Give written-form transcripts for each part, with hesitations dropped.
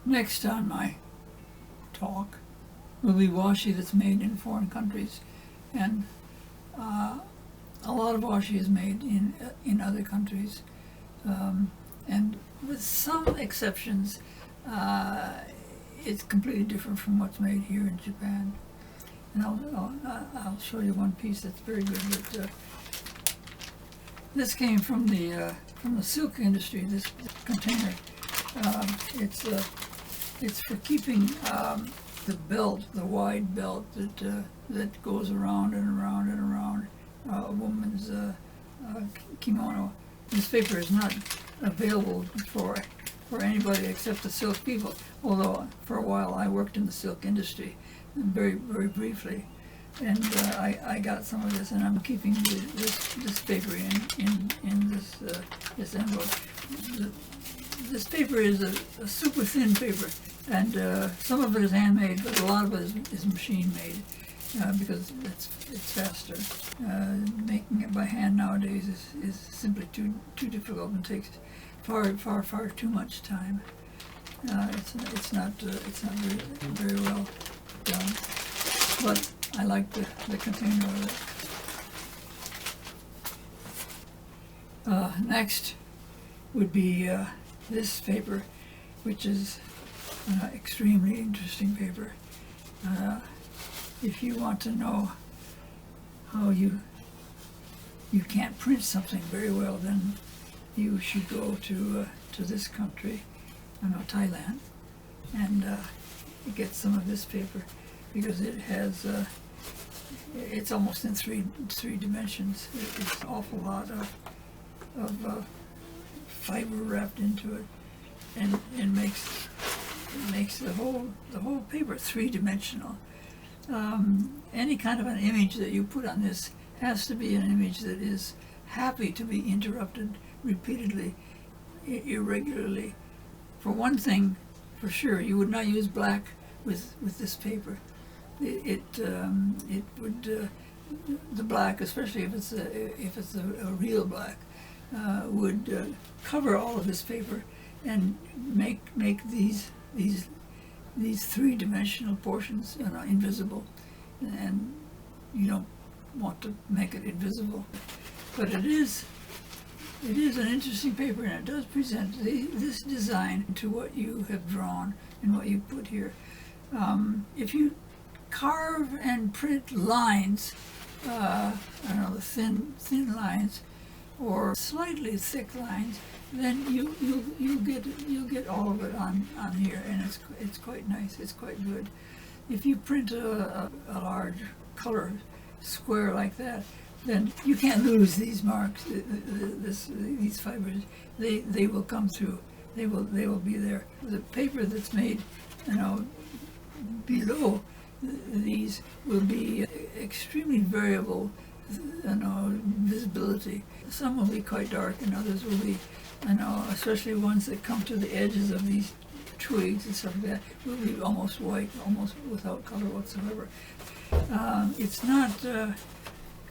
Next on my talk will be washi that's made in foreign countries, and a lot of washi is made in other countries, and with some exceptions, it's completely different from what's made here in Japan. And I'll show you one piece that's very good. But this came from the silk industry. This container, it's for keeping the belt, the wide belt that goes around and around and around a woman's kimono. This paper is not available for anybody except the silk people, although for a while I worked in the silk industry, very, very briefly, and I got some of this, and I'm keeping this paper in this envelope. This paper is a super thin paper, and some of it is handmade, but a lot of it is machine made, because it's faster. Making it by hand nowadays is simply too difficult and takes far too much time. It's not very well done, but I like the container of it. Next would be this paper, which is extremely interesting paper. If you want to know how you can't print something very well, then you should go to this country, Thailand, and get some of this paper, because it has it's almost in three dimensions. It's an awful lot of fiber wrapped into it, and it makes the whole paper three-dimensional. Any kind of an image that you put on this has to be an image that is happy to be interrupted repeatedly, irregularly. For one thing, for sure, you would not use black with this paper. It would the black, especially if it's a real black, would cover all of this paper and make these three-dimensional portions invisible, and you don't want to make it invisible. But it is an interesting paper, and it does present this design to what you have drawn and what you put here. If you carve and print lines, I don't know, the thin lines or slightly thick lines, then you'll get all of it on here, and it's quite nice. It's quite good. If you print a large color square like that, then you can't lose these marks. These fibers, they will come through. They will be there. The paper that's made, below these will be extremely variable, visibility. Some will be quite dark, and others will be, especially ones that come to the edges of these twigs and stuff like that, will be almost white, almost without color whatsoever. It's not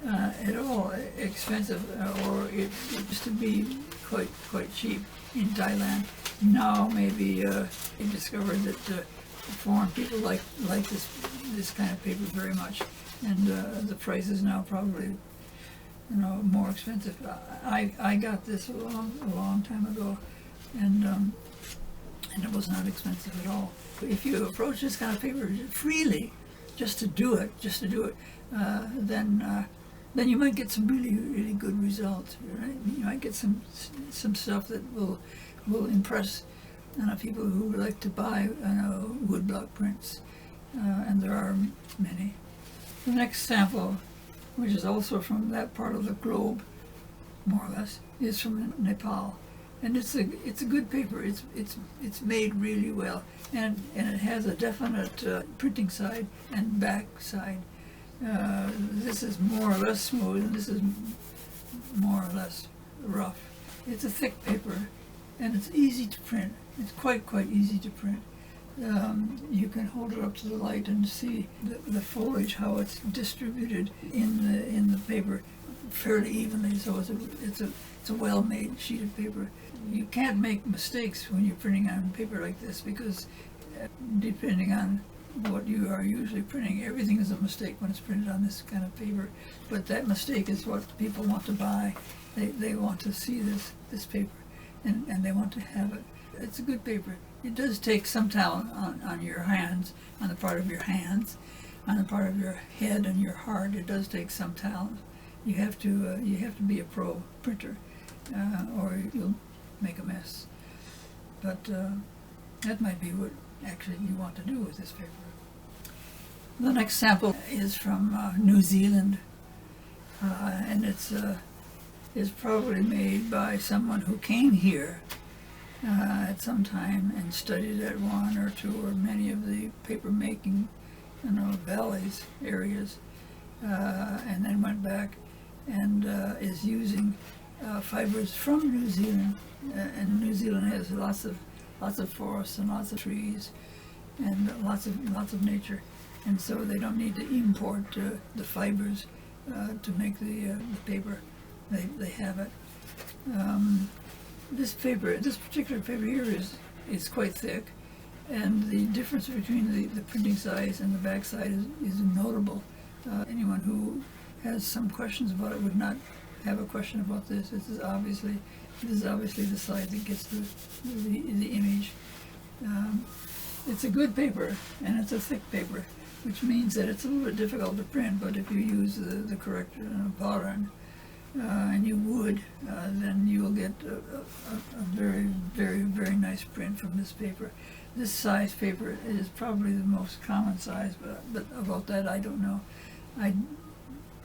at all expensive, or it used to be quite cheap in Thailand. Now maybe they discovered that foreign people like this kind of paper very much, and the price is now probably more expensive. I got this a long time ago, and it was not expensive at all. If you approach this kind of paper freely, just to do it, then you might get some really good results. Right? You might get some stuff that will impress people who like to buy woodblock prints, and there are many. The next sample, which is also from that part of the globe, more or less, is from Nepal, and it's a good paper. It's made really well, and it has a definite printing side and back side. This is more or less smooth, and this is more or less rough. It's a thick paper, and it's easy to print. It's quite easy to print. You can hold it up to the light and see the foliage, how it's distributed in the paper. fairly evenly, so it's a well-made sheet of paper. You can't make mistakes when you're printing on paper like this, because depending on what you are usually printing, everything is a mistake when it's printed on this kind of paper. But that mistake is what people want to buy. They want to see this paper, and they want to have it. It's a good paper. It does take some talent on your hands, on the part of your hands, on the part of your head and your heart. It does take some talent. You have to be a pro printer, or you'll make a mess. But that might be what actually you want to do with this paper. The next sample is from New Zealand, and it's probably made by someone who came here at some time and studied at one or two or many of the paper making, valleys areas, and then went back and is using fibers from New Zealand. And New Zealand has lots of forests and lots of trees and lots of nature, and so they don't need to import the fibers to make the paper. They have it. This particular paper here is quite thick, and the difference between the printing size and the back side is notable. Anyone who has some questions about it would not have a question about this. This is obviously the side that gets the image. It's a good paper, and it's a thick paper, which means that it's a little bit difficult to print, but if you use the correct pattern, and you would, then you will get a very, very, very nice print from this paper. This size paper is probably the most common size, but about that I don't know. I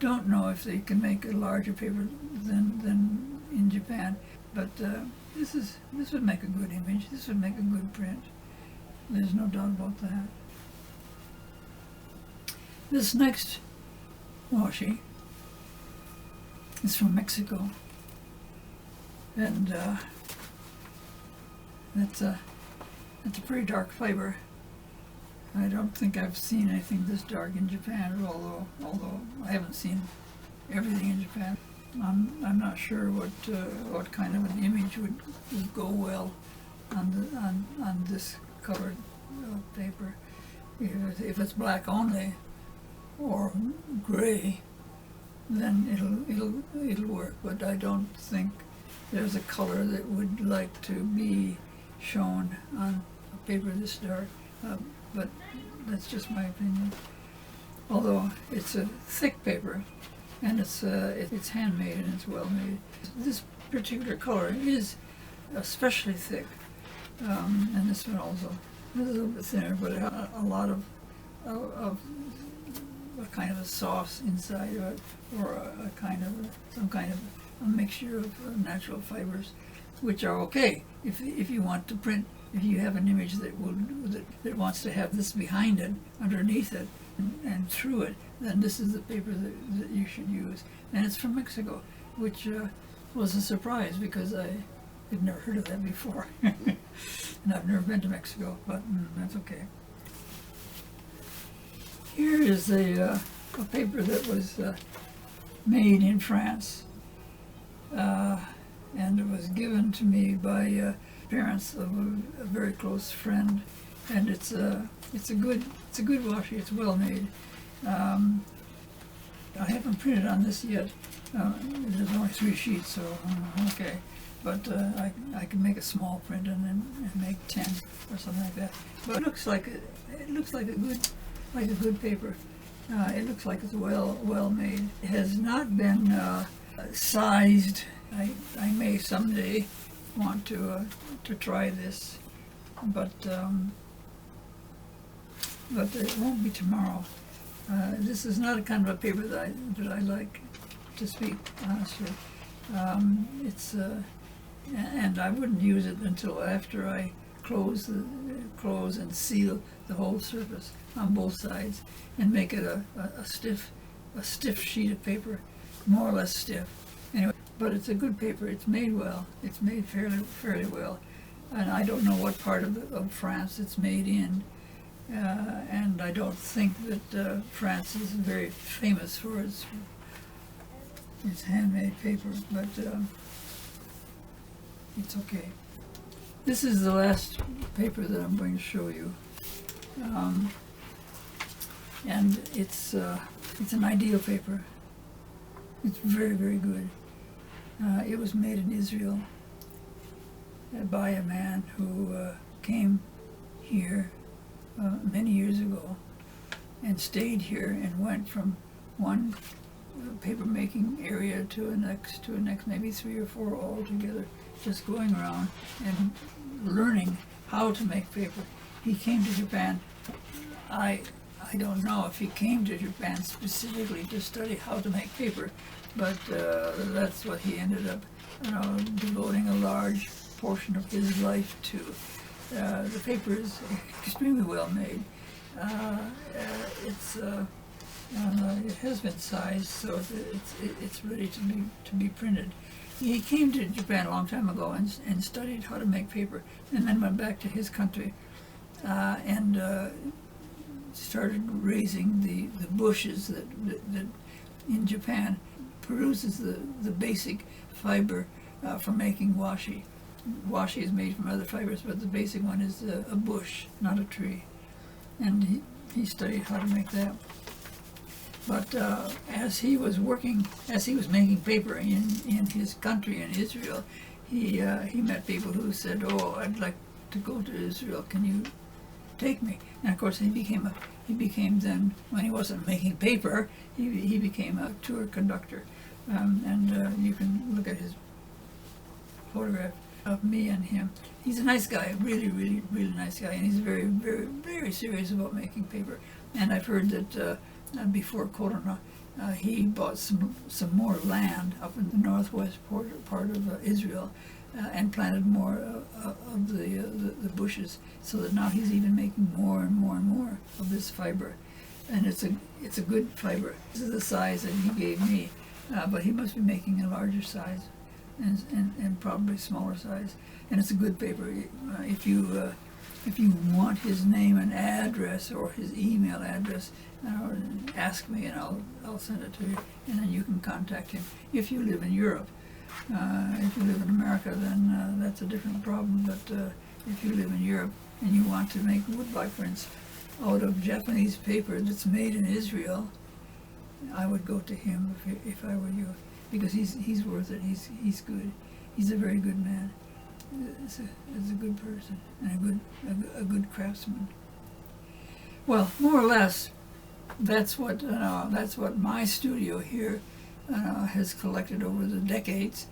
don't know if they can make a larger paper than in Japan, but this would make a good image. This would make a good print. There's no doubt about that. This next washi is from Mexico, and it's a pretty dark fiber. I don't think I've seen anything this dark in Japan, although I haven't seen everything in Japan. I'm not sure what kind of an image would go well on this colored paper. If it's black only or gray, then it'll work. But I don't think there's a color that would like to be shown on a paper this dark. But that's just my opinion. Although it's a thick paper, and it's handmade and it's well made. This particular color is especially thick, and this one also. This is a little bit thinner, but a lot of a kind of a sauce inside of it, or some kind of a mixture of natural fibers, which are okay if you want to print. If you have an image that wants to have this behind it, underneath it, and through it, then this is the paper that you should use. And it's from Mexico, which was a surprise because I had never heard of that before. And I've never been to Mexico, but that's okay. Here is a paper that was made in France, and it was given to me by parents of a very close friend, and it's a good washi. It's well made. I haven't printed on this yet. There's only 3 sheets, so okay. But I can make a small print and make 10 or something like that. But it looks like a good paper. It looks like it's well made. It has not been sized. I may someday want to try this, but it won't be tomorrow. This is not a kind of a paper that I like, to speak honestly. And I wouldn't use it until after I close and seal the whole surface on both sides and make it a stiff sheet of paper, more or less stiff. Anyway, but it's a good paper. It's made well. It's made fairly well, and I don't know what part of France it's made in. And I don't think that France is very famous for its It's handmade paper, but it's okay. This is the last paper that I'm going to show you, and it's an ideal paper. It's very, very good. It was made in Israel by a man who came here many years ago and stayed here and went from one paper making area to a next, maybe 3 or 4 altogether, just going around and learning how to make paper. He came to Japan. I don't know if he came to Japan specifically to study how to make paper, but that's what he ended up, devoting a large portion of his life to. The paper is extremely well made. It has been sized, so it's ready to be printed. He came to Japan a long time ago and studied how to make paper, and then went back to his country and started raising the bushes that in Japan produces the basic fiber for making washi. Washi is made from other fibers, but the basic one is a bush, not a tree. And he studied how to make that. But as he was making paper in his country, in Israel, he met people who said, "Oh, I'd like to go to Israel. Can you take me?" And of course, he became then, when he wasn't making paper, he became a tour conductor. And you can look at his photograph of me and him. He's a nice guy, really, really, really nice guy, and he's very, very, very serious about making paper. And I've heard that before Corona, he bought some more land up in the northwest part of Israel and planted more of the bushes, so that now he's even making more and more and more of this fiber. And it's a good fiber. This is the size that he gave me, but he must be making a larger size and probably smaller size. And it's a good paper. If you want his name and address or his email address, ask me and I'll send it to you, and then you can contact him. If you live in Europe, if you live in America, then that's a different problem. But if you live in Europe and you want to make woodblock prints out of Japanese paper that's made in Israel, I would go to him if I were you, because he's worth it. He's good. He's a very good man. Is a good person and a good craftsman. Well, more or less, that's what my studio here has collected over the decades.